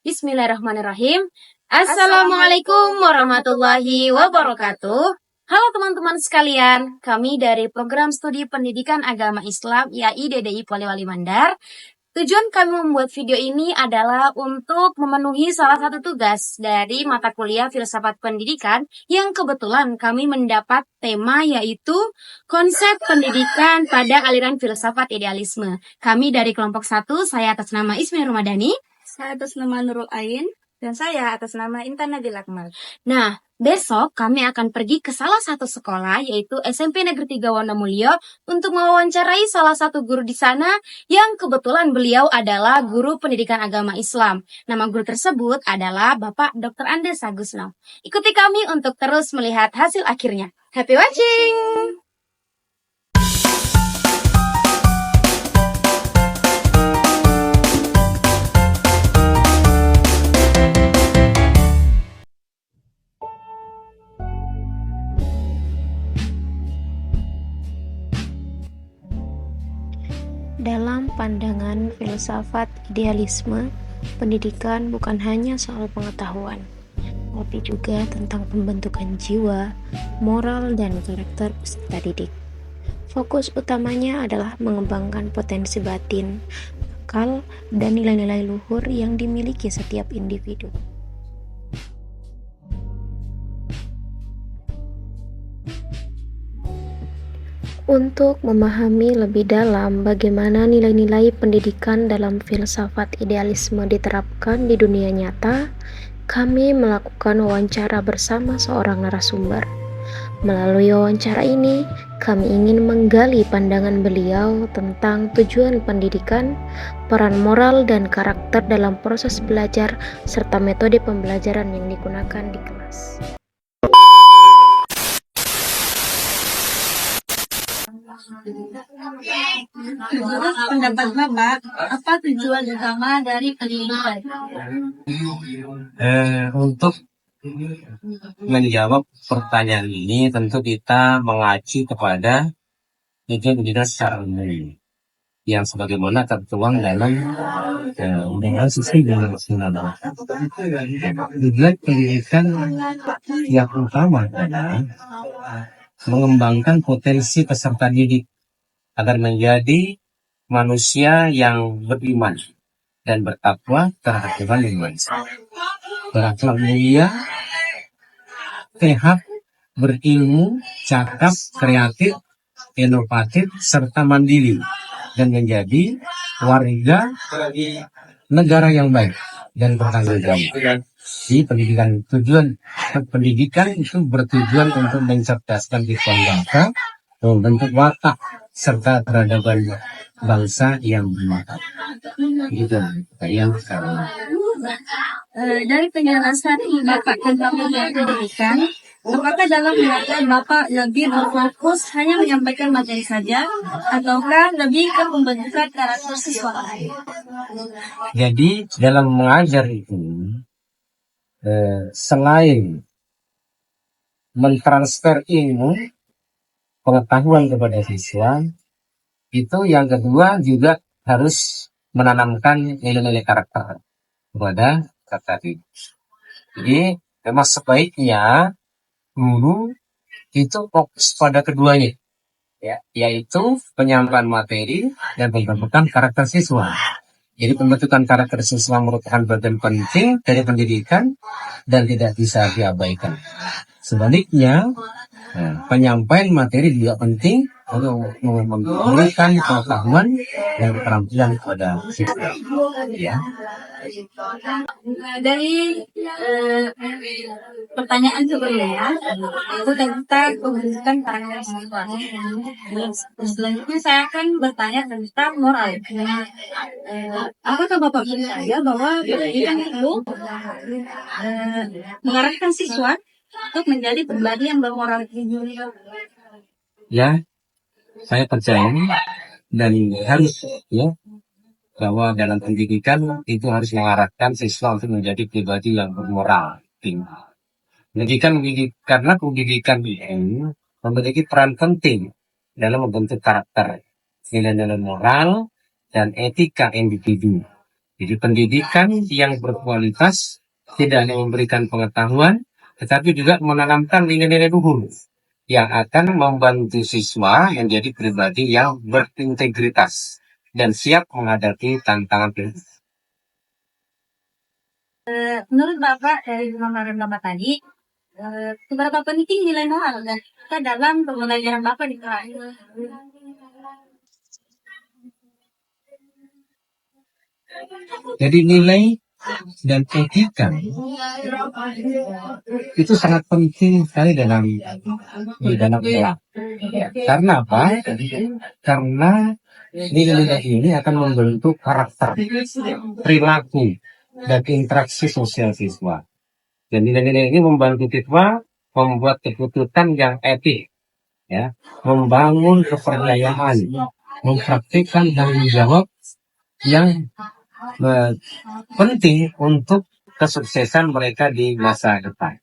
Bismillahirrahmanirrahim. Assalamualaikum warahmatullahi wabarakatuh. Halo teman-teman sekalian, kami dari Program Studi Pendidikan Agama Islam YAI-DDI Polewali Mandar. Tujuan kami membuat video ini adalah untuk memenuhi salah satu tugas dari mata kuliah Filsafat Pendidikan yang kebetulan kami mendapat tema yaitu konsep pendidikan pada aliran filsafat idealisme. Kami dari kelompok 1, saya atas nama Ismi Rumadani. Saya atas nama Nurul Ain. Dan saya atas nama Intan Nabil Akmal. Nah, besok kami akan pergi ke salah satu sekolah yaitu SMP Negeri 3 Wondomulyo untuk mewawancarai salah satu guru di sana yang kebetulan beliau adalah guru pendidikan agama Islam. Nama guru tersebut adalah Bapak Dr. Andes Agusno. Ikuti kami untuk terus melihat hasil akhirnya. Happy watching! Dalam pandangan filsafat idealisme, pendidikan bukan hanya soal pengetahuan, tapi juga tentang pembentukan jiwa, moral, dan karakter peserta didik. Fokus utamanya adalah mengembangkan potensi batin, akal, dan nilai-nilai luhur yang dimiliki setiap individu. Untuk memahami lebih dalam bagaimana nilai-nilai pendidikan dalam filsafat idealisme diterapkan di dunia nyata, kami melakukan wawancara bersama seorang narasumber. Melalui wawancara ini, kami ingin menggali pandangan beliau tentang tujuan pendidikan, peran moral dan karakter dalam proses belajar, serta metode pembelajaran yang digunakan di kelas. Menurut pendapat Bapak, apa tujuan utama dari pendidikan? Untuk menjawab pertanyaan ini tentu kita mengacu kepada tujuan pendidikan secara umum yang sebagaimana tertuang dalam Undang-Undang Siswi dan Nasional. Tujuan pendidikan yang utama adalah mengembangkan potensi peserta didik agar menjadi manusia yang beriman dan bertakwa terhadap Tuhan yang Maha Esa, berakhlak mulia, sehat, berilmu, cakap, kreatif, inovatif, serta mandiri, dan menjadi warga negara yang baik dan bertanggung jawab. Di pendidikan, tujuan pendidikan itu bertujuan untuk mencerdaskan pikiran bangsa, membentuk watak serta peradaban bangsa yang bermakna. Gitu, yang sekarang. Dari penjelasan Bapak tentang pendidikan, apakah dalam pendidikan Bapak lebih berfokus hanya menyampaikan materi saja, ataukah lebih ke pembentukan karakter siswa? Jadi dalam mengajar itu, selain mentransfer ilmu pengetahuan kepada siswa, itu yang kedua juga harus menanamkan nilai-nilai karakter kepada peserta didik. Jadi memang sebaiknya guru itu fokus pada keduanya, ya, yaitu penyampaian materi dan pembentukan karakter siswa. Jadi pembentukan karakter siswa merupakan bagian penting dari pendidikan dan tidak bisa diabaikan. Sebaliknya, penyampaian materi juga penting untuk memberikan pengetahuan dan keterampilan kepada siswa. Ya. Dari pertanyaan sebelumnya, itu tentang pembentukan karakter siswa. Selanjutnya saya akan bertanya tentang moral. Apakah Bapak percaya bahwa pendidikan itu mengarahkan siswa untuk menjadi pribadi yang bermoral? Ya, saya percaya dan harus, ya, bahwa dalam pendidikan itu harus mengarahkan siswa untuk menjadi pribadi yang bermoral tinggi. Karena pendidikan ini memiliki peran penting dalam membentuk karakter, nilai-nilai moral dan etika individu. Jadi pendidikan yang berkualitas tidak hanya memberikan pengetahuan, tetapi juga menanamkan nilai-nilai luhur yang akan membantu siswa menjadi pribadi yang berintegritas dan siap menghadapi tantangan hidup. Menurut Bapak dari pemaparan Bapak tadi, seberapa penting nilai moral dan etika dalam pembelajaran Bapak di kelas? Jadi nilai dan etika itu sangat penting sekali di dalam kelas. Karena apa? Karena nilai-nilai ini akan membentuk karakter, perilaku, dan interaksi sosial siswa. Dan nilai-nilai ini membantu siswa membuat keputusan yang etis, ya, membangun kepercayaan, mempraktikkan tanggung jawab yang penting untuk kesuksesan mereka di masa depan.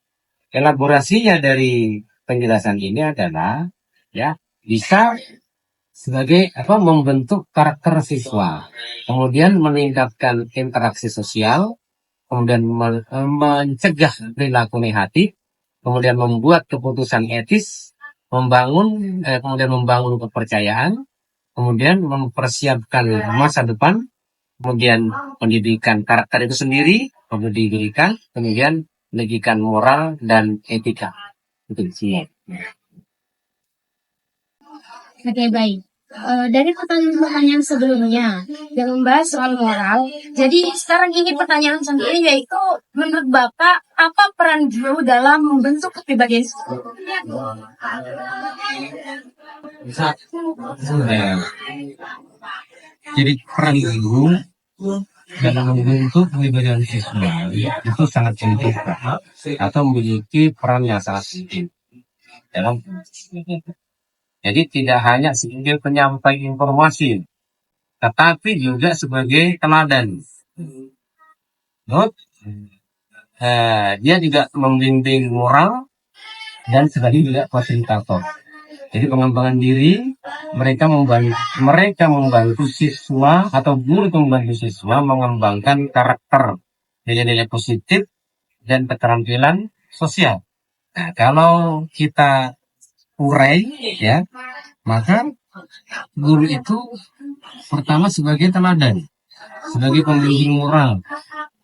Elaborasinya dari penjelasan ini adalah, ya, bisa sebagai membentuk karakter siswa, kemudian meningkatkan interaksi sosial, kemudian mencegah perilaku negatif, kemudian membuat keputusan etis, kemudian membangun kepercayaan, kemudian mempersiapkan masa depan, kemudian pendidikan karakter itu sendiri diberikan, kemudian pendidikan moral dan etika itu semua. Oke, baik. Dari pertanyaan-pertanyaan sebelumnya yang membahas soal moral, jadi sekarang ini pertanyaan sendiri, yaitu menurut Bapak apa peran guru dalam membentuk kepribadian siswa? Jadi peran guru dalam membentuk kepribadian siswa itu sangat penting atau memiliki peran yang sangat penting dalam. Jadi tidak hanya sebagai penyampai informasi, tetapi juga sebagai teladan. Dia juga membimbing moral dan sekali juga fasilitator. Jadi pengembangan diri, mereka membantu siswa atau guru membantu siswa mengembangkan karakter, nilai-nilai positif dan keterampilan sosial. Nah, kalau kita urai, ya, maka guru itu pertama sebagai teladan, sebagai pembimbing moral,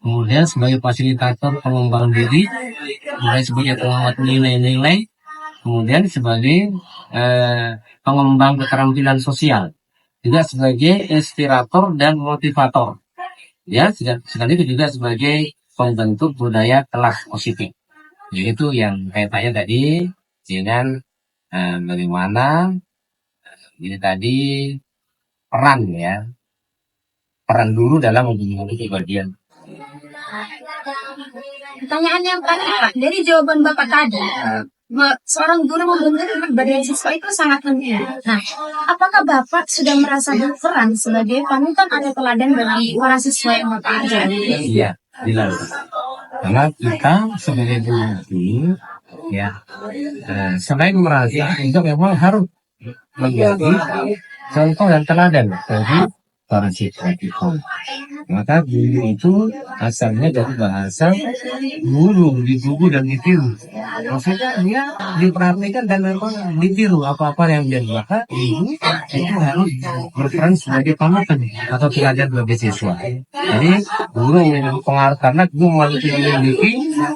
kemudian sebagai fasilitator pengembangan diri, kemudian sebagai pengamat nilai-nilai, kemudian sebagai pengembang keterampilan sosial, juga sebagai inspirator dan motivator, ya, sekaligus juga sebagai pembentuk budaya kelas positif, yaitu yang kaitannya tadi dengan bagaimana ini tadi peran dulu dalam membentuk kepribadian. Pertanyaan yang tadi, Pak, dari jawaban Bapak tadi, seorang guru membentuk kepribadian siswa itu sangat penting. Nah, apakah Bapak sudah merasa berperan sebagai panutan atau teladan bagi para siswa yang Bapak ajari? Iya, jelas. Karena kita sebagai guru, ya, selain merasa juga memang harus menjadi contoh dan teladan bagi para siswa itu. Maka guru itu asalnya dari bahasa guru, digugu dan ditiru. Maksudnya dia diperhatikan dan memang ditiru apa-apa yang dia lakukan. Itu harus berperan sebagai panutan atau teladan bagi siswa. Jadi guru memiliki pengaruh, karena guru memiliki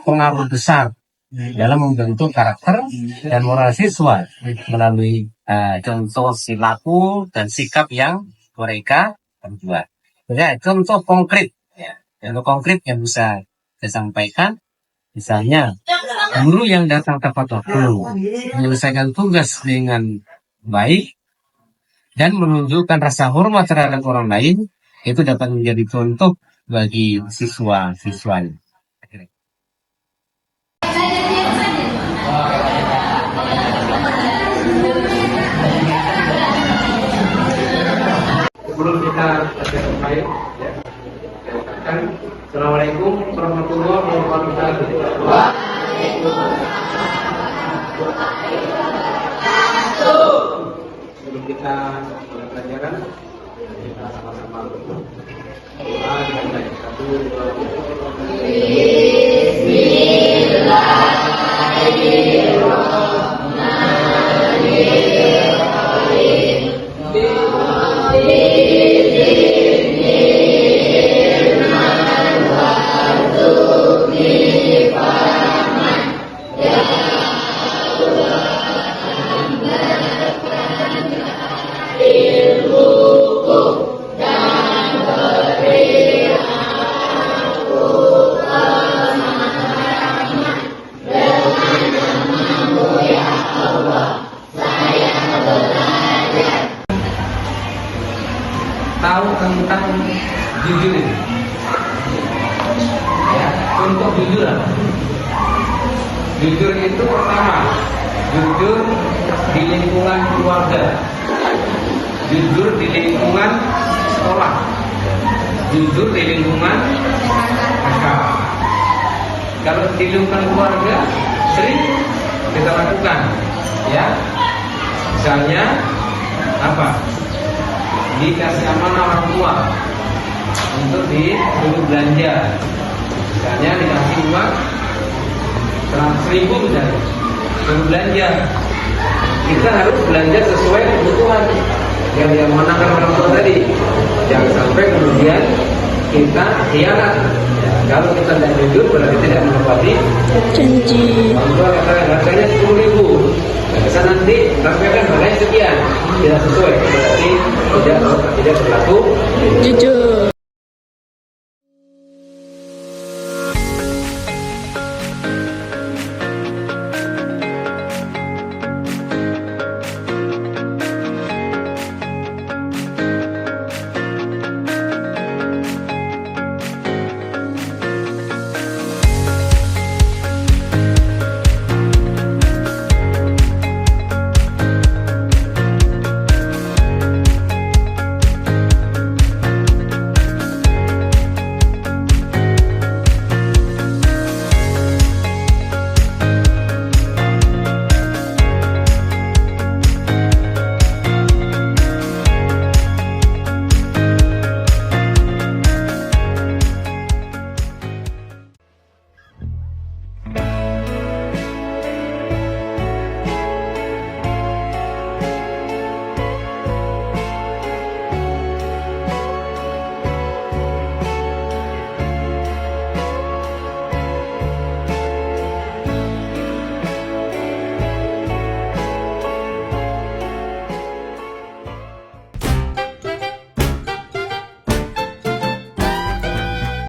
pengaruh besar dalam membentuk karakter dan moral siswa melalui contoh perilaku dan sikap yang mereka perbuat. Ya, contoh konkret, contoh konkret yang bisa saya sampaikan, misalnya guru yang datang tepat waktu, menyelesaikan tugas dengan baik, dan menunjukkan rasa hormat terhadap orang lain, itu dapat menjadi contoh bagi siswa-siswanya. Sebelum kita baik, ya, Assalamualaikum warahmatullahi wabarakatuh. Sebelum kita mulai pelajaran, kita sama-sama berdoa. Tahu tentang jujur ini. Ya, untuk jujur apa? Jujur itu pertama, jujur di lingkungan keluarga, jujur di lingkungan sekolah, jujur di lingkungan kakak. Kalau di lingkungan keluarga sering kita lakukan, ya. Misalnya apa? Dikasih amanah orang tua untuk disuruh belanja, misalnya dikasih uang 100.000 misalnya, suruh belanja, kita harus belanja sesuai kebutuhan yang diamanahkan orang tua tadi. Jangan sampai kemudian kita khianat. Kalau kita tidak jujur berarti tidak menepati janji. Orang tua katakan harganya 10.000, bisa nanti sampaikan harganya sekian, tidak sesuai, berarti tidak berlaku jujur.